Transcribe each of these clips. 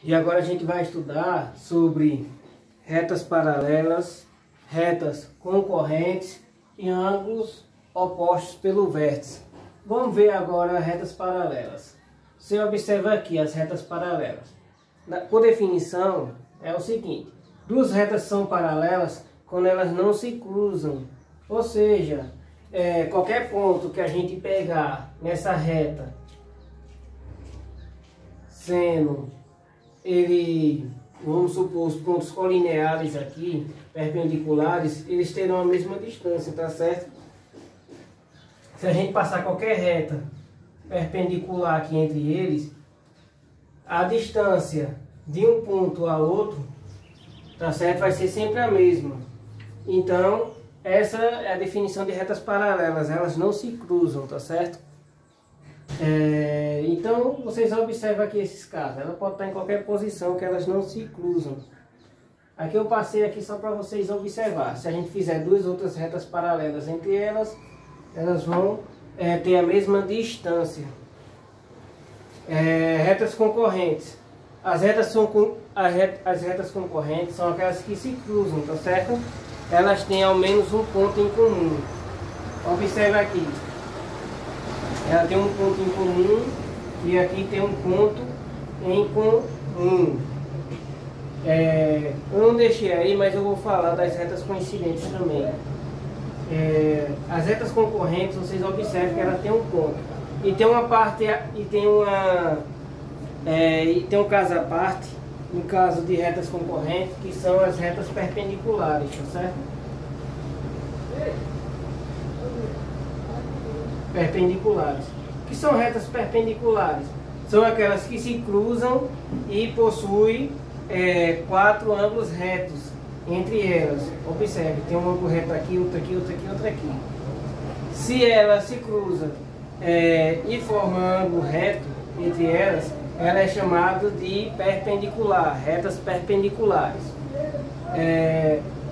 E agora a gente vai estudar sobre retas paralelas, retas concorrentes e ângulos opostos pelo vértice. Vamos ver agora retas paralelas. Você observa aqui as retas paralelas. Por definição, é o seguinte: duas retas são paralelas quando elas não se cruzam. Ou seja, qualquer ponto que a gente pegar nessa reta, sendo vamos supor, os pontos colineares aqui, perpendiculares, eles terão a mesma distância, tá certo? Se a gente passar qualquer reta perpendicular aqui entre eles, a distância de um ponto a outro, tá certo? Vai ser sempre a mesma. Então, essa é a definição de retas paralelas, elas não se cruzam, tá certo? Então, vocês observam aqui esses casos, ela pode estar em qualquer posição que elas não se cruzam. Aqui eu passei aqui só para vocês observar. Se a gente fizer duas outras retas paralelas entre elas, elas vão ter a mesma distância. Retas concorrentes. As retas concorrentes são aquelas que se cruzam, tá certo? Elas têm ao menos um ponto em comum. Observe aqui. Ela tem um ponto em comum e aqui tem um ponto em comum. Eu não deixei aí, mas eu vou falar das retas coincidentes também. As retas concorrentes, vocês observam que ela tem um ponto. E tem uma parte, e tem um caso à parte, no caso de retas concorrentes, que são as retas perpendiculares, tá certo? Perpendiculares. O que são retas perpendiculares? São aquelas que se cruzam e possuem quatro ângulos retos entre elas. Observe, tem um ângulo reto aqui, outro aqui, outro aqui, outro aqui. Se elas se cruzam e formam um ângulo reto entre elas, ela é chamada de perpendicular, retas perpendiculares.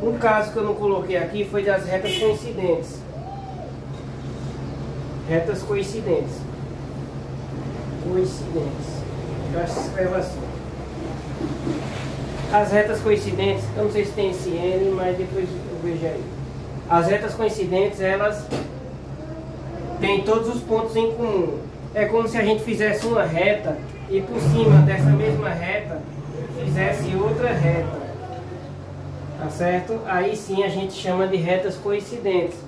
Um caso que eu não coloquei aqui foi das retas coincidentes. Retas coincidentes. Eu acho que se escreve assim. As retas coincidentes, eu não sei se tem esse N, mas depois eu vejo aí. As retas coincidentes, elas têm todos os pontos em comum. É como se a gente fizesse uma reta e por cima dessa mesma reta fizesse outra reta. Tá certo? Aí sim a gente chama de retas coincidentes.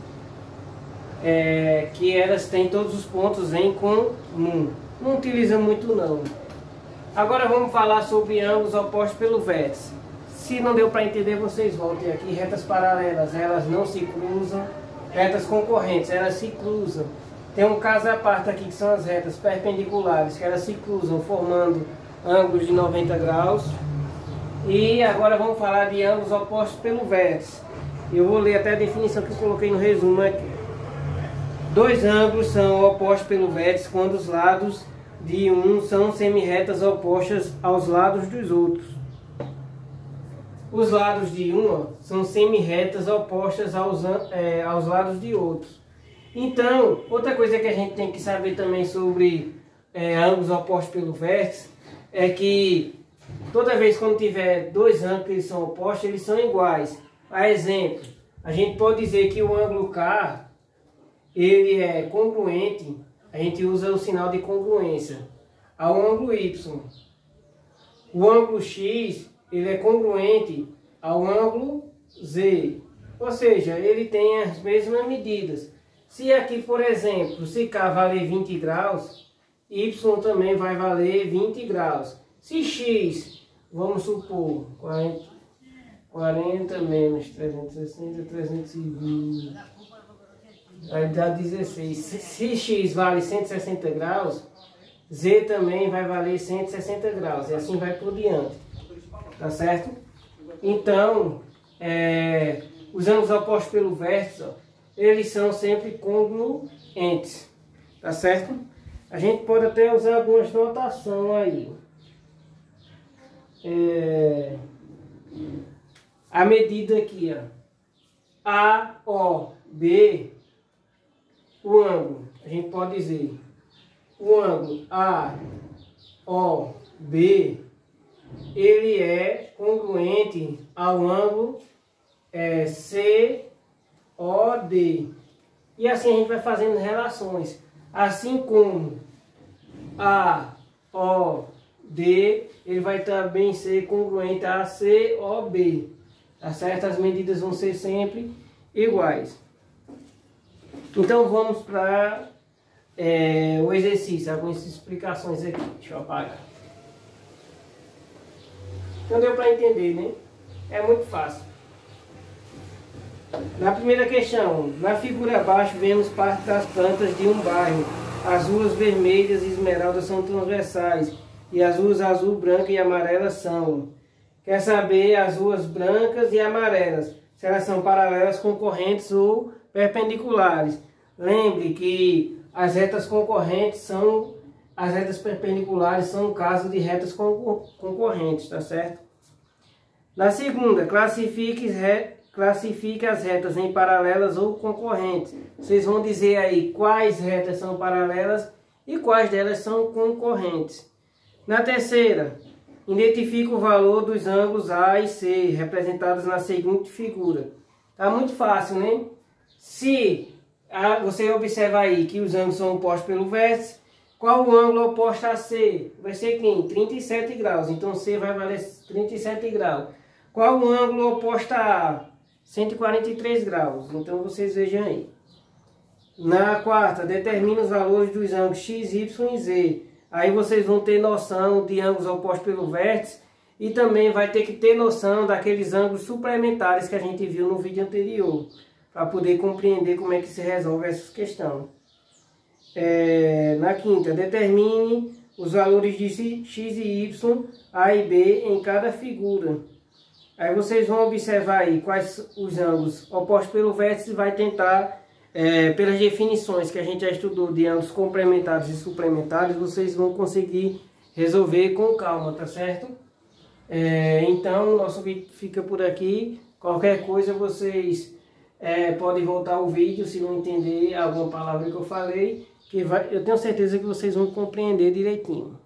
Que elas têm todos os pontos em comum. Não utiliza muito não. Agora vamos falar sobre ângulos opostos pelo vértice. Se não deu para entender, vocês voltem aqui. Retas paralelas, elas não se cruzam. Retas concorrentes, elas se cruzam. Tem um caso à parte aqui que são as retas perpendiculares, que elas se cruzam formando ângulos de 90 graus. E agora vamos falar de ângulos opostos pelo vértice. Eu vou ler até a definição que eu coloquei no resumo aqui. Dois ângulos são opostos pelo vértice quando os lados de um são semirretas opostas aos lados dos outros. Os lados de uma são semirretas opostas aos lados de outros. Então, outra coisa que a gente tem que saber também sobre ângulos opostos pelo vértice é que toda vez quando tiver dois ângulos que eles são opostos, eles são iguais. A exemplo, a gente pode dizer que o ângulo K ele é congruente, a gente usa o sinal de congruência, ao ângulo Y. O ângulo X ele é congruente ao ângulo Z. Ou seja, ele tem as mesmas medidas. Se aqui, por exemplo, se K valer 20 graus, Y também vai valer 20 graus. Se X, vamos supor, 40 menos 360, 320, vai dar 16. Se X vale 160 graus, Z também vai valer 160 graus. E assim vai por diante. Tá certo? Então, os ângulos opostos pelo vértice, eles são sempre congruentes. Tá certo? A gente pode até usar algumas notações aí. A medida aqui, ó, AOB, o ângulo, a gente pode dizer, o ângulo AOB ele é congruente ao ângulo COD. E assim a gente vai fazendo relações. Assim como AOD, ele vai também ser congruente a COB. Tá certo? As medidas vão ser sempre iguais. Então vamos para o exercício, algumas explicações aqui. Deixa eu apagar. Então deu para entender, né? É muito fácil. Na primeira questão, na figura abaixo vemos parte das plantas de um bairro. As ruas vermelhas e esmeraldas são transversais e as ruas azul, branca e amarela são. Quer saber as ruas brancas e amarelas, se elas são paralelas, concorrentes ou perpendiculares. Lembre que as retas concorrentes são, as retas perpendiculares são o caso de retas concorrentes, tá certo? Na segunda, classifique as retas em paralelas ou concorrentes. Vocês vão dizer aí quais retas são paralelas e quais delas são concorrentes. Na terceira, identifique o valor dos ângulos A e C, representados na seguinte figura. Tá muito fácil, né? Se você observa aí que os ângulos são opostos pelo vértice, qual o ângulo oposto a C? Vai ser quem? 37 graus. Então C vai valer 37 graus. Qual o ângulo oposto a A? 143 graus. Então vocês vejam aí. Na quarta, determine os valores dos ângulos X, Y e Z. Aí vocês vão ter noção de ângulos opostos pelo vértice e também vai ter que ter noção daqueles ângulos suplementares que a gente viu no vídeo anterior, para poder compreender como é que se resolve essa questão. Na quinta, determine os valores de X e Y, A e B em cada figura. Aí vocês vão observar aí quais os ângulos opostos pelo vértice e vai tentar, pelas definições que a gente já estudou de ângulos complementares e suplementares, vocês vão conseguir resolver com calma, tá certo? Então, nosso vídeo fica por aqui. Qualquer coisa vocês podem voltar o vídeo se não entender alguma palavra que eu falei, eu tenho certeza que vocês vão compreender direitinho.